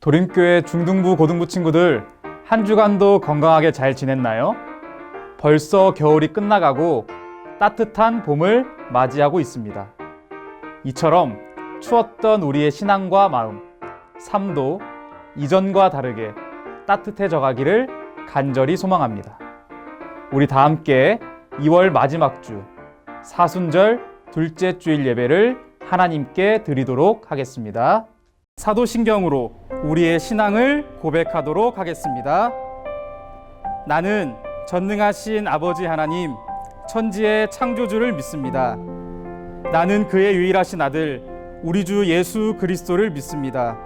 도림교회 중등부 고등부 친구들, 한 주간도 건강하게 잘 지냈나요? 벌써 겨울이 끝나가고 따뜻한 봄을 맞이하고 있습니다. 이처럼 추웠던 우리의 신앙과 마음, 삶도 이전과 다르게 따뜻해져 가기를 간절히 소망합니다. 우리 다 함께 2월 마지막 주 사순절 둘째 주일 예배를 하나님께 드리도록 하겠습니다. 사도신경으로 우리의 신앙을 고백하도록 하겠습니다. 나는 전능하신 아버지 하나님, 천지의 창조주를 믿습니다. 나는 그의 유일하신 아들, 우리 주 예수 그리스도를 믿습니다.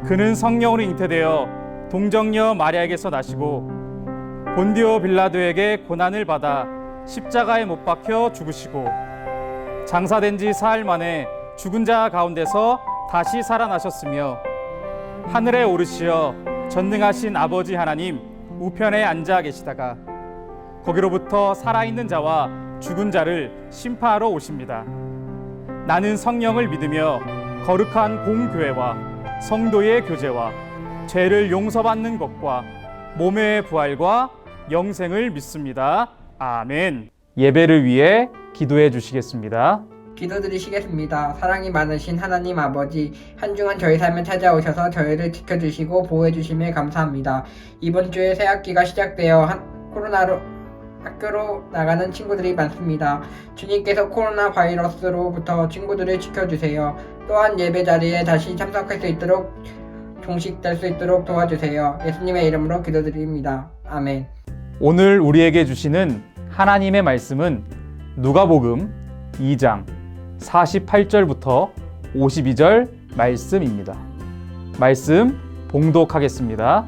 그는 성령으로 잉태되어 동정녀 마리아에게서 나시고 본디오 빌라도에게 고난을 받아 십자가에 못 박혀 죽으시고 장사된 지 사흘 만에 죽은 자 가운데서 다시 살아나셨으며 하늘에 오르시어 전능하신 아버지 하나님 우편에 앉아 계시다가 거기로부터 살아있는 자와 죽은 자를 심판하러 오십니다. 나는 성령을 믿으며 거룩한 공교회와 성도의 교제와 죄를 용서받는 것과 몸의 부활과 영생을 믿습니다. 아멘. 예배를 위해 기도해 주시겠습니다. 기도드리시겠습니다. 사랑이 많으신 하나님 아버지, 한 주간 저희 삶에 찾아오셔서 저희를 지켜주시고 보호해주심에 감사합니다. 이번 주에 새학기가 시작되어 코로나로 학교로 나가는 친구들이 많습니다. 주님께서 코로나 바이러스로부터 친구들을 지켜주세요. 또한 예배 자리에 다시 참석할 수 있도록 종식될 수 있도록 도와주세요. 예수님의 이름으로 기도드립니다. 아멘. 오늘 우리에게 주시는 하나님의 말씀은 누가복음 2장 48절부터 52절 말씀입니다. 말씀 봉독하겠습니다.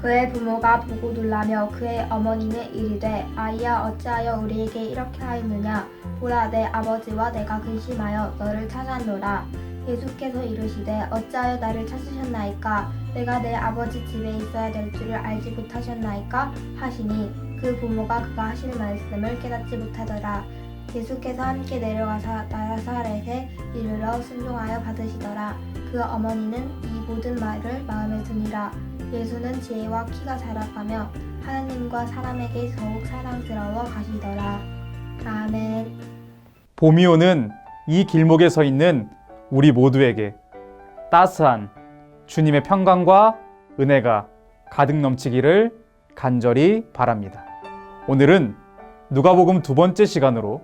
그의 부모가 보고 놀라며 그의 어머니는 이르되 아이야 어찌하여 우리에게 이렇게 하였느냐 보라 내 아버지와 내가 근심하여 너를 찾았노라. 예수께서 이르시되 어찌하여 나를 찾으셨나이까 내가 내 아버지 집에 있어야 될 줄을 알지 못하셨나이까 하시니 그 부모가 그가 하실 말씀을 깨닫지 못하더라. 예수께서 함께 내려가사 나사렛에 이르러 순종하여 받으시더라. 그 어머니는 이 모든 말을 마음에 드니라. 예수는 지혜와 키가 자라가며 하나님과 사람에게 더욱 사랑스러워 가시더라. 아멘. 봄이 오는 이 길목에 서 있는 우리 모두에게 따스한 주님의 평강과 은혜가 가득 넘치기를 간절히 바랍니다. 오늘은 누가복음 두 번째 시간으로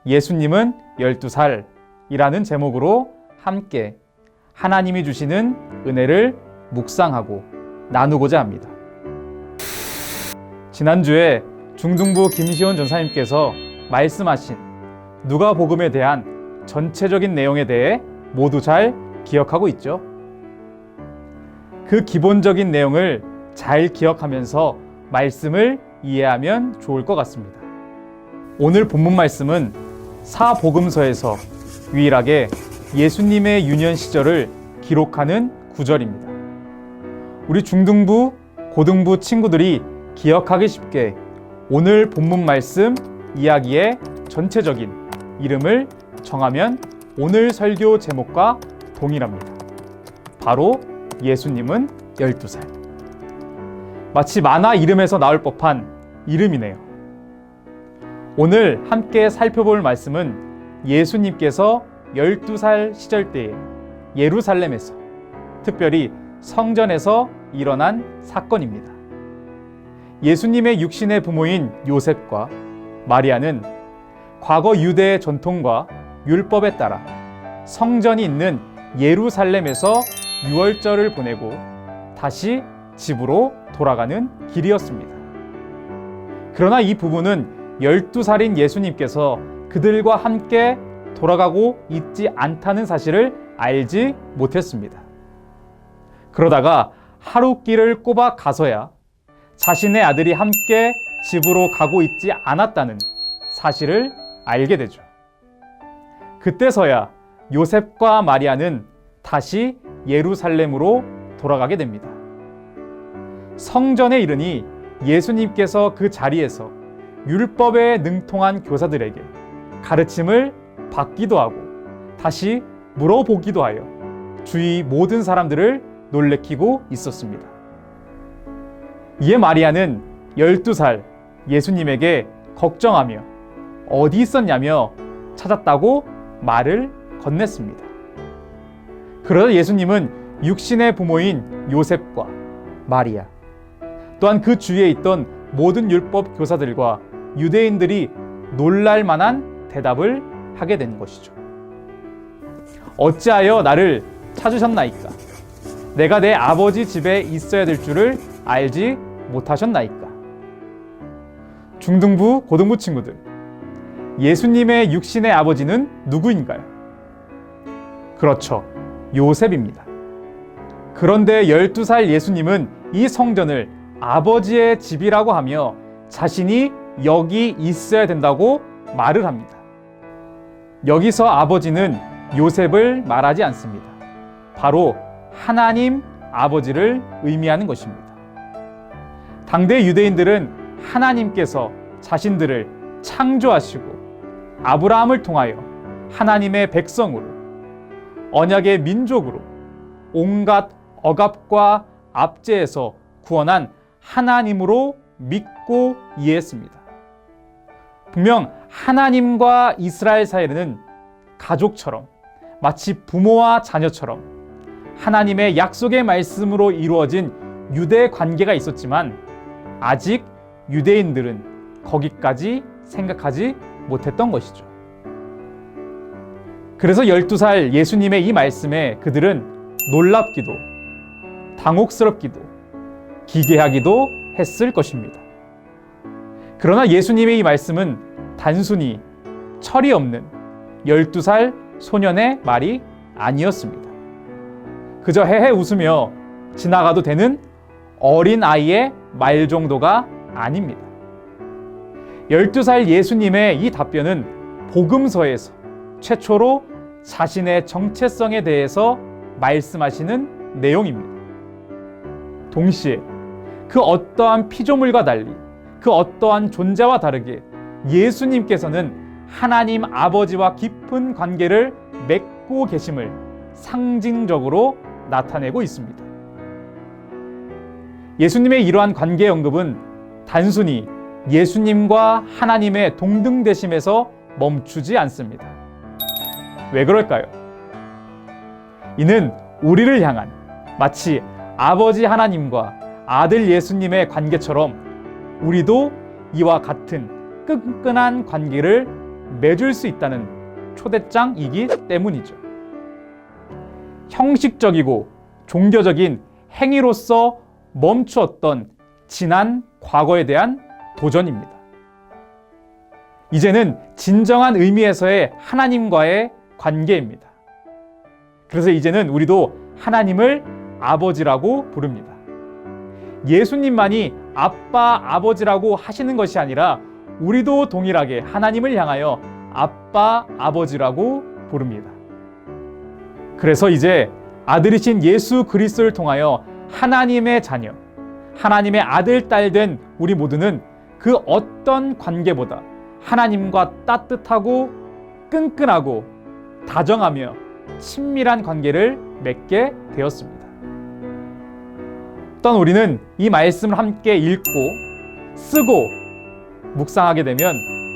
예수님은 12살이라는 제목으로 함께 하나님이 주시는 은혜를 묵상하고 나누고자 합니다. 지난주에 중등부 김시원 전사님께서 말씀하신 누가복음에 대한 전체적인 내용에 대해 모두 잘 기억하고 있죠? 그 기본적인 내용을 잘 기억하면서 말씀을 이해하면 좋을 것 같습니다. 오늘 본문 말씀은 사복음서에서 유일하게 예수님의 유년 시절을 기록하는 구절입니다. 우리 중등부, 고등부 친구들이 기억하기 쉽게 오늘 본문 말씀 이야기의 전체적인 이름을 정하면 오늘 설교 제목과 동일합니다. 바로 예수님은 12살. 마치 만화 이름에서 나올 법한 이름이네요. 오늘 함께 살펴볼 말씀은 예수님께서 12살 시절 때에 예루살렘에서, 특별히 성전에서 일어난 사건입니다. 예수님의 육신의 부모인 요셉과 마리아는 과거 유대의 전통과 율법에 따라 성전이 있는 예루살렘에서 유월절을 보내고 다시 집으로 돌아가는 길이었습니다. 그러나 이 부부는 12살인 예수님께서 그들과 함께 돌아가고 있지 않다는 사실을 알지 못했습니다. 그러다가 하루 길을 꼬박 가서야 자신의 아들이 함께 집으로 가고 있지 않았다는 사실을 알게 되죠. 그때서야 요셉과 마리아는 다시 예루살렘으로 돌아가게 됩니다. 성전에 이르니 예수님께서 그 자리에서 율법에 능통한 교사들에게 가르침을 받기도 하고 다시 물어보기도 하여 주위 모든 사람들을 놀래키고 있었습니다. 이에 마리아는 12살 예수님에게 걱정하며 어디 있었냐며 찾았다고 말을 건넸습니다. 그러자 예수님은 육신의 부모인 요셉과 마리아, 또한 그 주위에 있던 모든 율법 교사들과 유대인들이 놀랄 만한 대답을 하게 된 것이죠. 어찌하여 나를 찾으셨나이까? 내가 내 아버지 집에 있어야 될 줄을 알지 못하셨나이까? 중등부, 고등부 친구들, 예수님의 육신의 아버지는 누구인가요? 그렇죠, 요셉입니다. 그런데 12살 예수님은 이 성전을 아버지의 집이라고 하며 자신이 여기 있어야 된다고 말을 합니다. 여기서 아버지는 요셉을 말하지 않습니다. 바로 하나님 아버지를 의미하는 것입니다. 당대 유대인들은 하나님께서 자신들을 창조하시고 아브라함을 통하여 하나님의 백성으로, 언약의 민족으로, 온갖 억압과 압제에서 구원한 하나님으로 믿고 이해했습니다. 분명 하나님과 이스라엘 사이에는 가족처럼, 마치 부모와 자녀처럼 하나님의 약속의 말씀으로 이루어진 유대 관계가 있었지만 아직 유대인들은 거기까지 생각하지 못했던 것이죠. 그래서 12살 예수님의 이 말씀에 그들은 놀랍기도, 당혹스럽기도, 기괴하기도 했을 것입니다. 그러나 예수님의 이 말씀은 단순히 철이 없는 12살 소년의 말이 아니었습니다. 그저 헤헤 웃으며 지나가도 되는 어린 아이의 말 정도가 아닙니다. 12살 예수님의 이 답변은 복음서에서 최초로 자신의 정체성에 대해서 말씀하시는 내용입니다. 동시에 그 어떠한 피조물과 달리, 그 어떠한 존재와 다르게 예수님께서는 하나님 아버지와 깊은 관계를 맺고 계심을 상징적으로 나타내고 있습니다. 예수님의 이러한 관계 언급은 단순히 예수님과 하나님의 동등되심에서 멈추지 않습니다. 왜 그럴까요? 이는 우리를 향한 마치 아버지 하나님과 아들 예수님의 관계처럼 우리도 이와 같은 끈끈한 관계를 맺을 수 있다는 초대장이기 때문이죠. 형식적이고 종교적인 행위로서 멈추었던 지난 과거에 대한 도전입니다. 이제는 진정한 의미에서의 하나님과의 관계입니다. 그래서 이제는 우리도 하나님을 아버지라고 부릅니다. 예수님만이 아빠, 아버지라고 하시는 것이 아니라 우리도 동일하게 하나님을 향하여 아빠, 아버지라고 부릅니다. 그래서 이제 아들이신 예수 그리스도를 통하여 하나님의 자녀, 하나님의 아들, 딸 된 우리 모두는 그 어떤 관계보다 하나님과 따뜻하고 끈끈하고 다정하며 친밀한 관계를 맺게 되었습니다. 또한 우리는 이 말씀을 함께 읽고 쓰고 묵상하게 되면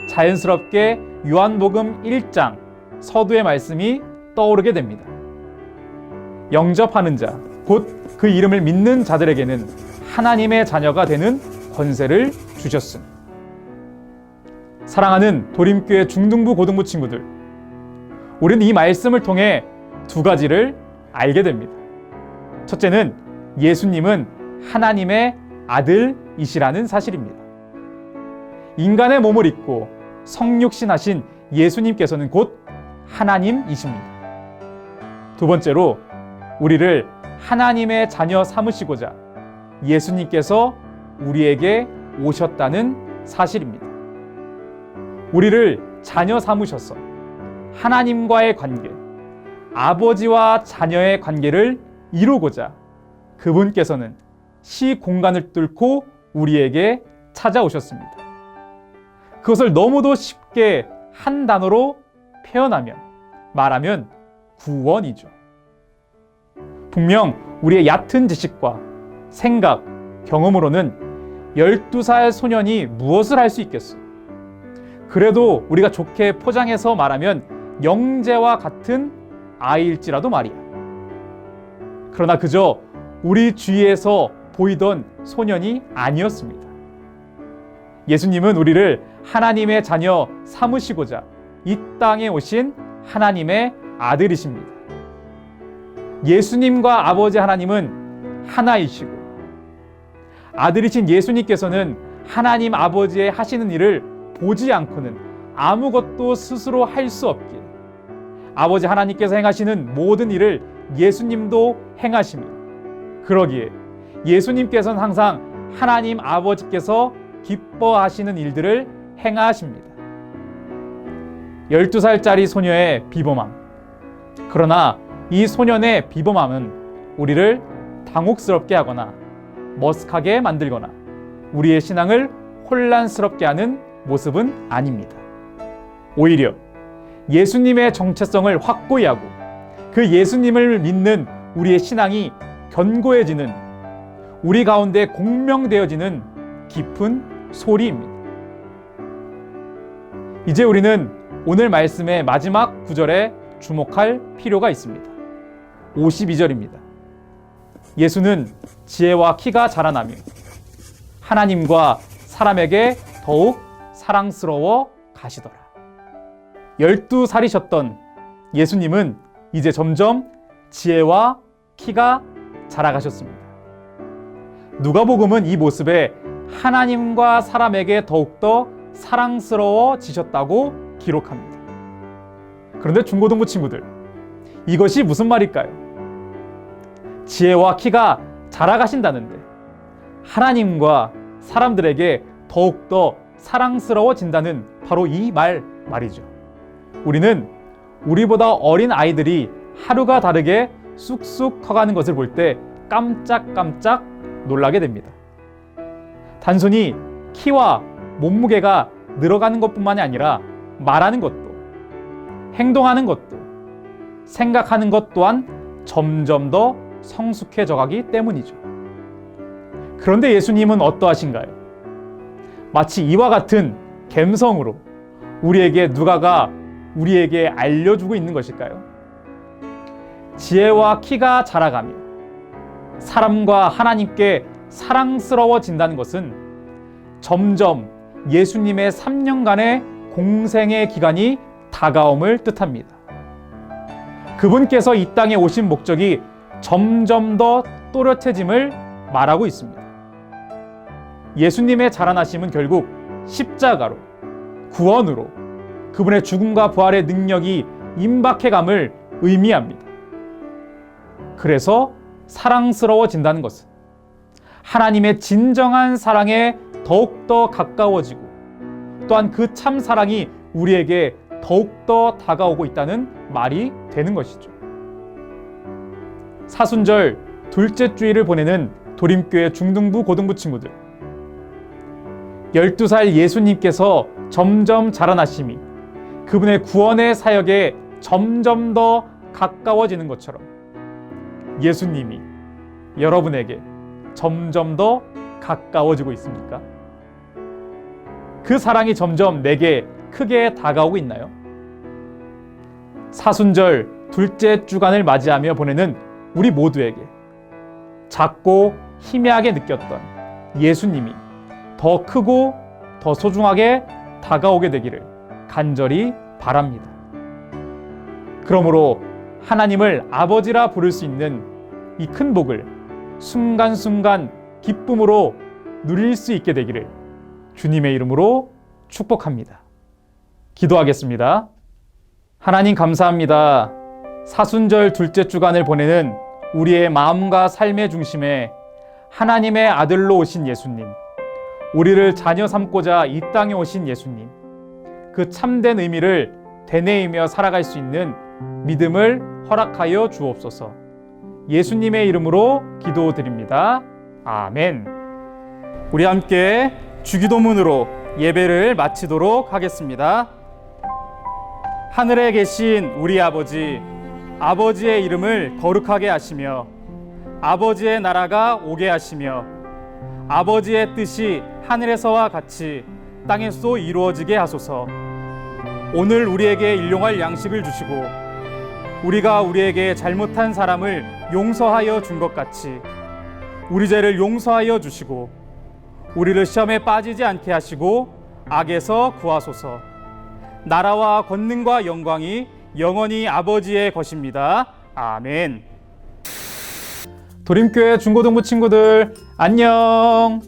자연스럽게 요한복음 1장 서두의 말씀이 떠오르게 됩니다. 영접하는 자, 곧 그 이름을 믿는 자들에게는 하나님의 자녀가 되는 권세를 주셨음. 사랑하는 도림교회 중등부 고등부 친구들, 우리는 이 말씀을 통해 두 가지를 알게 됩니다. 첫째는 예수님은 하나님의 아들이시라는 사실입니다. 인간의 몸을 입고 성육신하신 예수님께서는 곧 하나님이십니다. 두 번째로 우리를 하나님의 자녀 삼으시고자 예수님께서 우리에게 오셨다는 사실입니다. 우리를 자녀 삼으셔서 하나님과의 관계, 아버지와 자녀의 관계를 이루고자 그분께서는 시공간을 뚫고 우리에게 찾아오셨습니다. 그것을 너무도 쉽게 한 단어로 말하면 구원이죠. 분명 우리의 얕은 지식과 생각, 경험으로는 12살 소년이 무엇을 할 수 있겠어? 그래도 우리가 좋게 포장해서 말하면 영재와 같은 아이일지라도 말이야. 그러나 그저 우리 주위에서 보이던 소년이 아니었습니다. 예수님은 우리를 하나님의 자녀 삼으시고자 이 땅에 오신 하나님의 아들이십니다. 예수님과 아버지 하나님은 하나이시고 아들이신 예수님께서는 하나님 아버지의 하시는 일을 보지 않고는 아무것도 스스로 할 수 없기에 아버지 하나님께서 행하시는 모든 일을 예수님도 행하십니다. 그러기에 예수님께서는 항상 하나님 아버지께서 기뻐하시는 일들을 행하십니다. 12살짜리 소녀의 비범함. 그러나 이 소년의 비범함은 우리를 당혹스럽게 하거나 머쓱하게 만들거나 우리의 신앙을 혼란스럽게 하는 모습은 아닙니다. 오히려 예수님의 정체성을 확고히 하고 그 예수님을 믿는 우리의 신앙이 견고해지는, 우리 가운데 공명되어지는 깊은 소리입니다. 이제 우리는 오늘 말씀의 마지막 구절에 주목할 필요가 있습니다. 52절입니다. 예수는 지혜와 키가 자라나며 하나님과 사람에게 더욱 사랑스러워 가시더라. 12살이셨던 예수님은 이제 점점 지혜와 키가 자라가셨습니다. 누가복음은 이 모습에 하나님과 사람에게 더욱더 사랑스러워지셨다고 기록합니다. 그런데 중고등부 친구들, 이것이 무슨 말일까요? 지혜와 키가 자라가신다는데 하나님과 사람들에게 더욱더 사랑스러워진다는 바로 이 말이죠. 우리는 우리보다 어린 아이들이 하루가 다르게 쑥쑥 커가는 것을 볼 때 깜짝깜짝 놀라게 됩니다. 단순히 키와 몸무게가 늘어가는 것뿐만이 아니라 말하는 것도, 행동하는 것도, 생각하는 것 또한 점점 더 성숙해져 가기 때문이죠. 그런데 예수님은 어떠하신가요? 마치 이와 같은 감성으로 우리에게 누가가 우리에게 알려주고 있는 것일까요? 지혜와 키가 자라가며 사람과 하나님께 사랑스러워진다는 것은 점점 예수님의 3년간의 공생의 기간이 다가옴을 뜻합니다. 그분께서 이 땅에 오신 목적이 점점 더 또렷해짐을 말하고 있습니다. 예수님의 자라나심은 결국 십자가로, 구원으로 그분의 죽음과 부활의 능력이 임박해감을 의미합니다. 그래서 사랑스러워진다는 것은 하나님의 진정한 사랑에 더욱더 가까워지고 또한 그 참 사랑이 우리에게 더욱더 다가오고 있다는 말이 되는 것이죠. 사순절 둘째 주일을 보내는 도림교회 중등부 고등부 친구들, 12살 예수님께서 점점 자라나심이 그분의 구원의 사역에 점점 더 가까워지는 것처럼 예수님이 여러분에게 점점 더 가까워지고 있습니까? 그 사랑이 점점 내게 크게 다가오고 있나요? 사순절 둘째 주간을 맞이하며 보내는 우리 모두에게 작고 희미하게 느꼈던 예수님이 더 크고 더 소중하게 다가오게 되기를 간절히 바랍니다. 그러므로 하나님을 아버지라 부를 수 있는 이 큰 복을 순간순간 기쁨으로 누릴 수 있게 되기를 주님의 이름으로 축복합니다. 기도하겠습니다. 하나님 감사합니다. 사순절 둘째 주간을 보내는 우리의 마음과 삶의 중심에 하나님의 아들로 오신 예수님, 우리를 자녀 삼고자 이 땅에 오신 예수님, 그 참된 의미를 되뇌이며 살아갈 수 있는 믿음을 허락하여 주옵소서. 예수님의 이름으로 기도드립니다. 아멘. 우리 함께 주기도문으로 예배를 마치도록 하겠습니다. 하늘에 계신 우리 아버지, 아버지의 이름을 거룩하게 하시며 아버지의 나라가 오게 하시며 아버지의 뜻이 하늘에서와 같이 땅에서 이루어지게 하소서. 오늘 우리에게 일용할 양식을 주시고 우리가 우리에게 잘못한 사람을 용서하여 준 것 같이 우리 죄를 용서하여 주시고 우리를 시험에 빠지지 않게 하시고 악에서 구하소서. 나라와 권능과 영광이 영원히 아버지의 것입니다. 아멘. 도림교회 중고등부 친구들 안녕.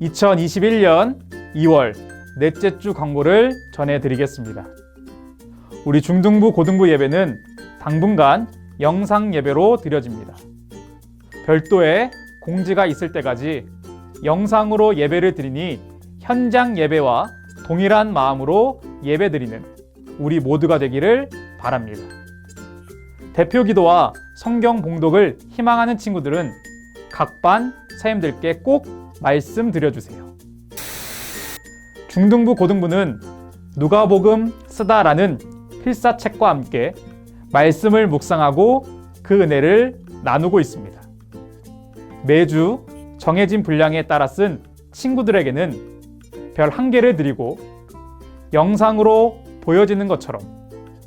2021년 2월 넷째 주 광고를 전해드리겠습니다. 우리 중등부 고등부 예배는 당분간 영상 예배로 드려집니다. 별도의 공지가 있을 때까지 영상으로 예배를 드리니 현장 예배와 동일한 마음으로 예배 드리는 우리 모두가 되기를 바랍니다. 대표 기도와 성경 봉독을 희망하는 친구들은 각 반 사님들께 꼭 말씀드려주세요. 중등부 고등부는 누가복음 쓰다라는 필사책과 함께 말씀을 묵상하고 그 은혜를 나누고 있습니다. 매주 정해진 분량에 따라 쓴 친구들에게는 별 1개를 드리고 영상으로 보여지는 것처럼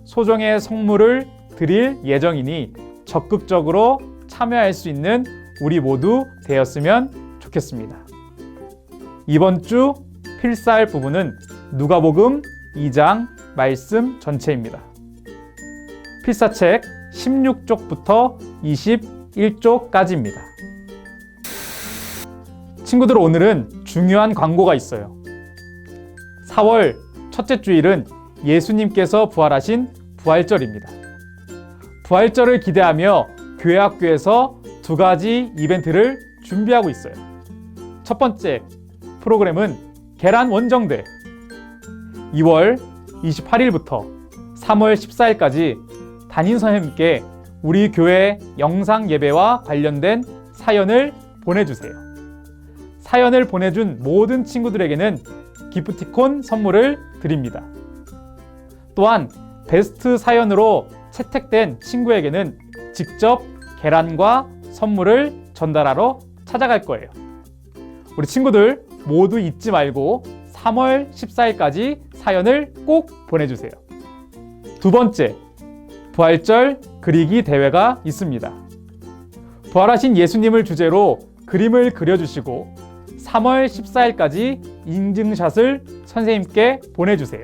소정의 선물을 드릴 예정이니 적극적으로 참여할 수 있는 우리 모두 되었으면 좋겠습니다. 이번 주 필사할 부분은 누가복음 2장 말씀 전체입니다. 필사책 16쪽부터 21쪽까지입니다. 친구들, 오늘은 중요한 광고가 있어요. 4월 첫째 주일은 예수님께서 부활하신 부활절입니다. 부활절을 기대하며 교회 학교에서 2가지 이벤트를 준비하고 있어요. 첫 번째 프로그램은 계란 원정대. 2월 28일부터 3월 14일까지 담임 선생님께 우리 교회 영상 예배와 관련된 사연을 보내주세요. 사연을 보내준 모든 친구들에게는 기프티콘 선물을 드립니다. 또한 베스트 사연으로 채택된 친구에게는 직접 계란과 선물을 전달하러 찾아갈 거예요. 우리 친구들 모두 잊지 말고 3월 14일까지 사연을 꼭 보내주세요. 두 번째, 부활절 그리기 대회가 있습니다. 부활하신 예수님을 주제로 그림을 그려주시고 3월 14일까지 인증샷을 선생님께 보내주세요.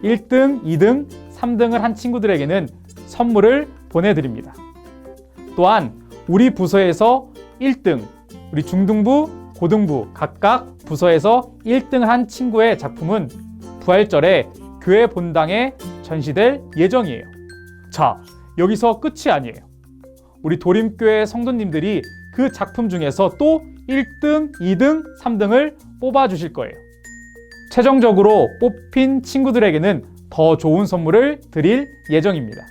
1등, 2등, 3등을 한 친구들에게는 선물을 보내드립니다. 또한 우리 부서에서 1등, 우리 중등부, 고등부 각각 부서에서 1등 한 친구의 작품은 부활절에 교회 본당에 전시될 예정이에요. 자, 여기서 끝이 아니에요. 우리 도림교회 성도님들이 그 작품 중에서 또 1등, 2등, 3등을 뽑아주실 거예요. 최종적으로 뽑힌 친구들에게는 더 좋은 선물을 드릴 예정입니다.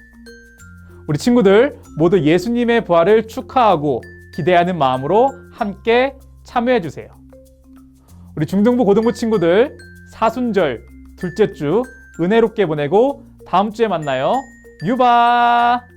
우리 친구들 모두 예수님의 부활을 축하하고 기대하는 마음으로 함께 참여해주세요. 우리 중등부, 고등부 친구들 사순절 둘째 주 은혜롭게 보내고 다음 주에 만나요. 유바!